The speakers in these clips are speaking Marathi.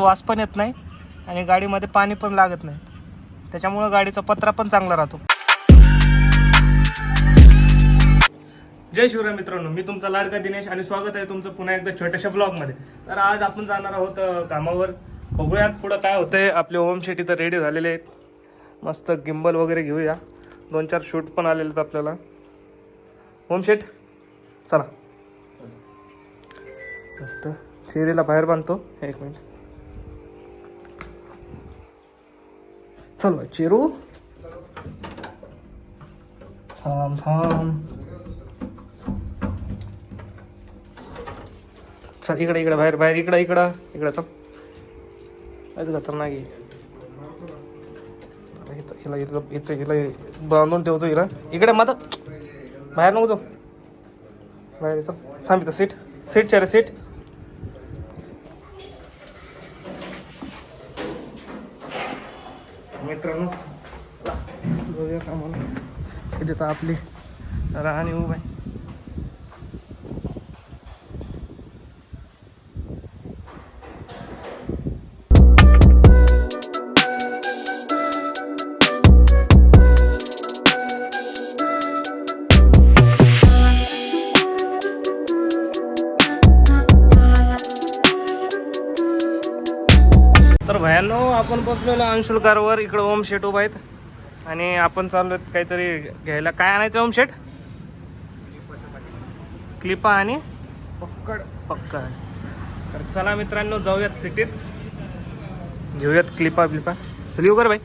वास पण येत नाही आणि गाडीमध्ये पाणी पण लागत नाही, त्याच्यामुळं गाडीचा पत्रा पण चांगला राहतो. जय शिवराय मित्रांनो, मी तुमचा लाडका दिनेश आणि स्वागत आहे तुमचं पुन्हा एकदा छोट्याशा ब्लॉगमध्ये. तर आज आपण जाणार आहोत कामावर. बघूयात पुढं काय होतंय. आपले होम शेट इथं रेडी झालेले आहेत. मस्त गिंबल वगैरे घेऊया, 2-4 शूट पण आलेले आहेत आपल्याला. होम शेट चला, मस्त चेहऱ्याला बाहेर बांधतो. एक मिनिट, चल बाय चेरू, थांब थांब. चल इकडे इकडे बाहेर बाहेर इकडं इकडं इकडं चल. कायच खतरनाक आहे. हिला हिला इथं हिला बांधून ठेवतो हिला. इकडे मदत, बाहेर नको जाऊ, बाहेर चल. थांब इथं, सीट सीट चेअर सीट. मित्रांनो बघूया कामाला. इथे तर आपली राणी उभा आहे. तर भयानो आपण पोचलेलो अंशुल कारवर. इकडं ओम शेट उभा आहेत आणि आपण चाललो आहेत काहीतरी घ्यायला. काय आणायचं ओम शेट? क्लिपा आणि पक्कड. पक्कड. तर चला मित्रांनो, जाऊयात सिटीत, घेऊयात क्लिपा बिलिपा. चल येऊ कर बाई,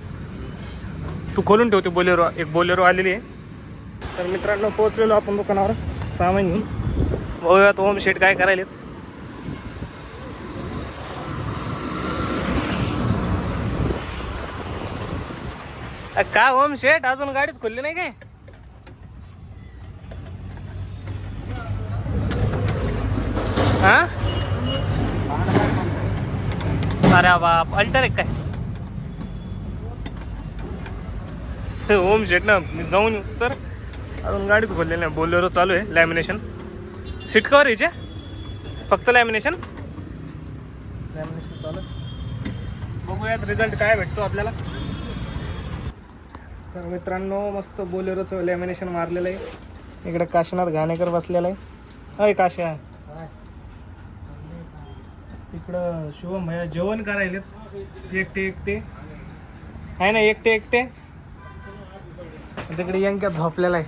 तू खोलून ठेवते. बोलेरो, एक बोलेरो आलेली आहे. तर मित्रांनो पोचलेलो आपण दुकानावर सामान घेऊन. बघूयात ओम शेट काय करायले. का ओम शेट अजून गाडीच खोलली नाही काय? हा, अरे बाप, अल्टर एक काय? ओम शेट ना, मी जाऊन येऊच तर अजून गाडीच खोलली नाही. बोलेरो चालू आहे. लॅमिनेशन सीट कवर यायचे, फक्त लॅमिनेशन चालू आहे. बघूयात रिझल्ट काय भेटतो आपल्याला. तर मित्रांनो मस्त बोलेरोचं लॅमिनेशन मारलेलं आहे. इकडे काशीनाथ घाणेकर बसलेला आहे. अय काश्या, तिकडं शुभम भैया जेवण करायले एकटे एकटे आहे ना, एकटे एकटे. तिकडे यंक्या झोपलेला आहे.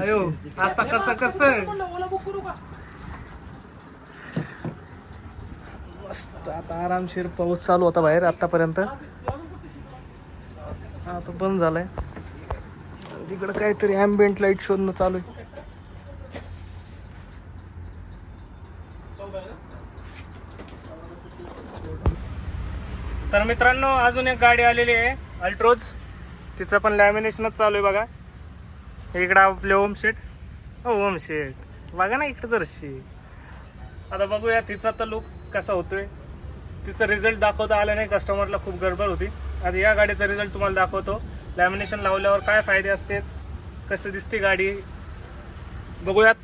अयो असं कसं कसं. मस्त आता आरामशीर. पाऊस चालू होता बाहेर आतापर्यंत, आता बंद झालाय. तिकडं काहीतरी ॲम्बियंट लाईट शोधणं चालू आहे. तर मित्रांनो अजून एक गाडी आलेली आहे, अल्ट्रोज. तिचं पण लॅमिनेशनच चालू आहे बघा. इकडं आपले ओम शेट. हो ओम शेट बघा ना इकडं जरशी. आता बघूया तिचा तर लुक कसा होतोय. तिचा रिझल्ट दाखवता आला नाही, कस्टमरला खूप गडबड होती. आता या गाडीचा रिझल्ट तुम्हाला दाखवतो. लॅमिनेशन लावल्यावर काय फायदे असतात, कसं दिसते गाडी बघूयात.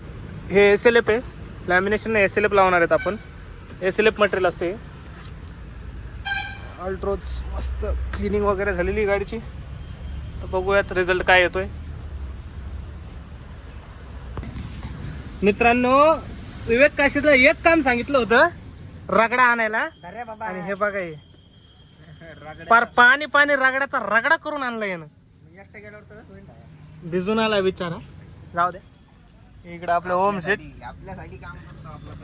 हे SLF आहे. लॅमिनेशन SLF लावणार आहेत आपण. SLF मटेरियल असते. अल्ट्रोज मस्त क्लिनिंग वगैरे झालेली गाडीची. तर बघूयात रिझल्ट काय येतोय. मित्रांनो विवेक काशीला एक काम सांगितलं होतं, रगडा आणायला. आणि हे बघा, हे पार पाणी पाणी रगड्याचा रगडा करून आणला यानं. भिजून आला बिचारा. जाऊ दे. इकडं आपलं ओम शेट आपल्यासाठी काम करतो आपलं.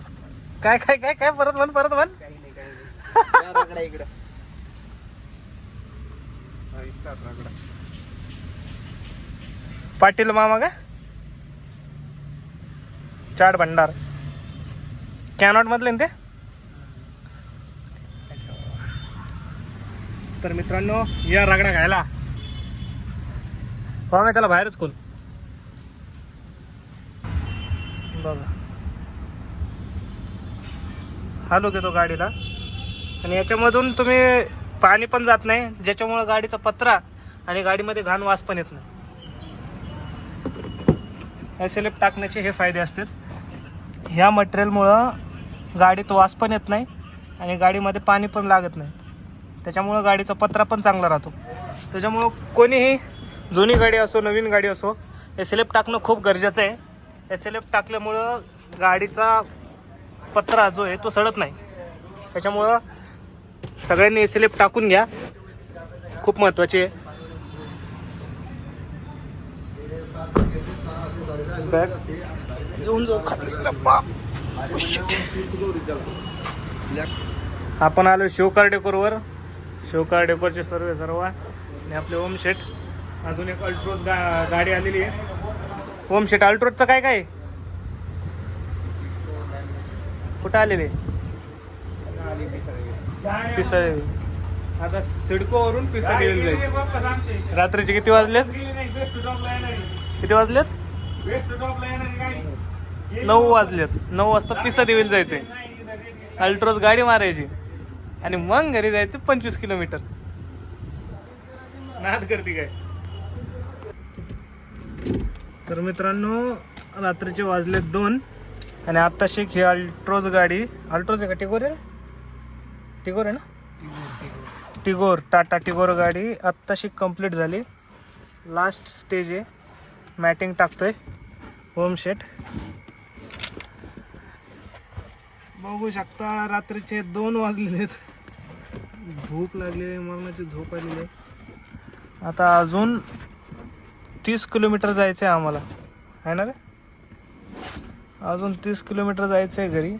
काय काय काय काय परत म्हण परत म्हण. रगडा इकडं रगडा. पाटील मामा का चाट भंडार कॅनॉट मधले ते. तर मित्रांनो या रगडा खायला. पाहा त्याला बाहेरच खोल बघा. हालू घेतो गाडीला आणि याच्यामधून तुम्ही पाणी पण जात नाही, ज्याच्यामुळं गाडीचा पत्रा आणि गाडीमध्ये घाण वास पण येत नाही. SLF टाकण्याचे हे फायदे असतात. ह्या मटेरियलमुळं गाडीत वास पण येत नाही आणि गाडीमध्ये पाणी पण लागत नाही. त्याच्यामुळं गाडीचा पत्रा पण चांगला राहतो. त्याच्यामुळं कोणीही जुनी गाडी असो नवीन गाडी असो SLF टाकणं खूप गरजेचं आहे. SLF टाकल्यामुळं गाडीचा पत्रा जो आहे तो सडत नाही. त्याच्यामुळं सगळ्यांनी SLF टाकून घ्या, खूप महत्त्वाची आहे. बॅग घेऊन जाऊ खाली. आपण आलो शिवकार डेकोरवर. शिवकार डेकोरचे सर्व आणि आपले ओम शेठ. अजून एक अल्ट्रोज गाडी आलेली आहे. ओम शेठ, अल्ट्रोजचं काय काय कुठं आलेले? पिसादेवी. आता सिडकोवरून पिसादेवी जायचं. रात्रीचे किती वाजलेत? किती वाजलेत? 9 वाजलेत. 9 वाजता पिसादेवीला जायचंय. अल्ट्रोज गाडी मारायची आणि मग घरी जायचं 25 किलोमीटर. नाद करते काय? तर मित्रांनो, रात्रीचे वाजलेत 2 आणि आत्ताशी ही अल्ट्रोज गाडी. अल्ट्रोज आहे का टिगोर आहे? टिगोर आहे ना? टिगोर, टाटा टिगोर गाडी आत्ताशी कंप्लीट झाली. लास्ट स्टेज आहे. मॅटिंग टाकतोय ओम शेठ. बघू शकता रात्रीचे 2 वाजलेले आहेत. भूक लागलेली, मरणाची झोप आलेली आहे. आता अजून 30 किलोमीटर जायचं आहे आम्हाला, आहे ना रे? अजून 30 किलोमीटर जायचं आहे घरी.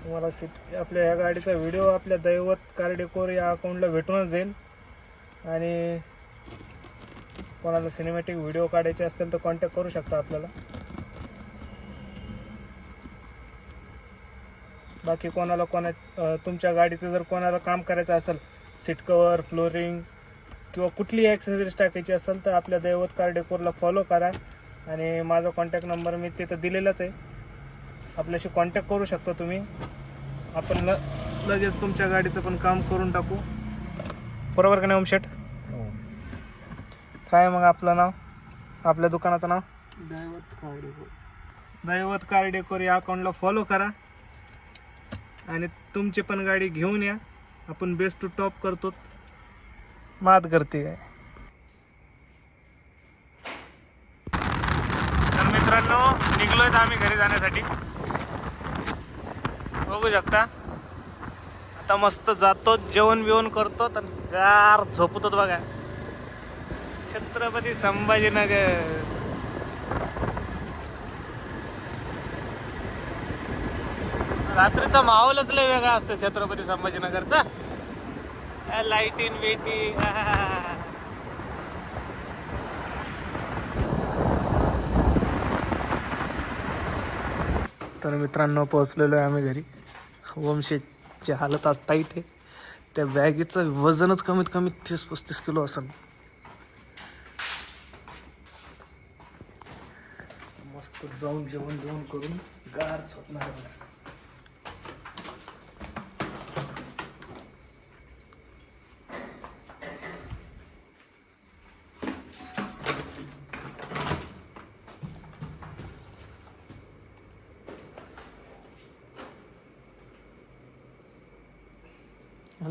तुम्हाला आपल्या या गाडीचा व्हिडिओ आपल्या दैवत कार डेकोर या अकाउंटला भेटूनच जाईल. आणि कोणाला सिनेमॅटिक व्हिडिओ काढायचे असतील तर कॉन्टॅक्ट करू शकता आपल्याला. बाकी तुमच्या गाडीचं जर कोणाला काम करायचं असेल, सीट कवर, फ्लोरिंग किंवा कुठलीही ॲक्सेसरीज टाकायची असेल तर आपल्या दैवत कार डेकोरला फॉलो करा. आणि माझा कॉन्टॅक्ट नंबर मी तिथं दिलेलाच आहे. आपल्याशी कॉन्टॅक्ट करू शकता तुम्ही. आपण लगेच तुमच्या गाडीचं पण काम करून टाकू. बरोबर का नाही ओम शेठ? काय मग आपलं नाव, आपल्या दुकानाचं नाव? दैवत कार डेकोर या अकाउंटला फॉलो करा आणि तुमची पण गाडी घेऊन या. आपण बेस्ट टू टॉप करतो. मात करते काय? तर मित्रांनो, निघलोय आम्ही घरी जाण्यासाठी. बघू शकता. आता मस्त जातो, जेवण बिवण करतो तर गार झोपतो बघा. छत्रपती संभाजीनगर. रात्रीचा माहोलच लय वेगळा असतो छत्रपती संभाजीनगरचा. लाईटीन बेटी. तर मित्रांनो, पोहोचलेलो आहे आम्ही घरी. ओमशेठची हालत आज टाईट आहे. त्या बॅगेचं वजनच कमीत कमी 30-35 किलो असेल. मस्त जाऊन जेवण करून गार झोपणार आहे.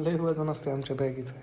लय वजन असते आमच्या बॅगेचं.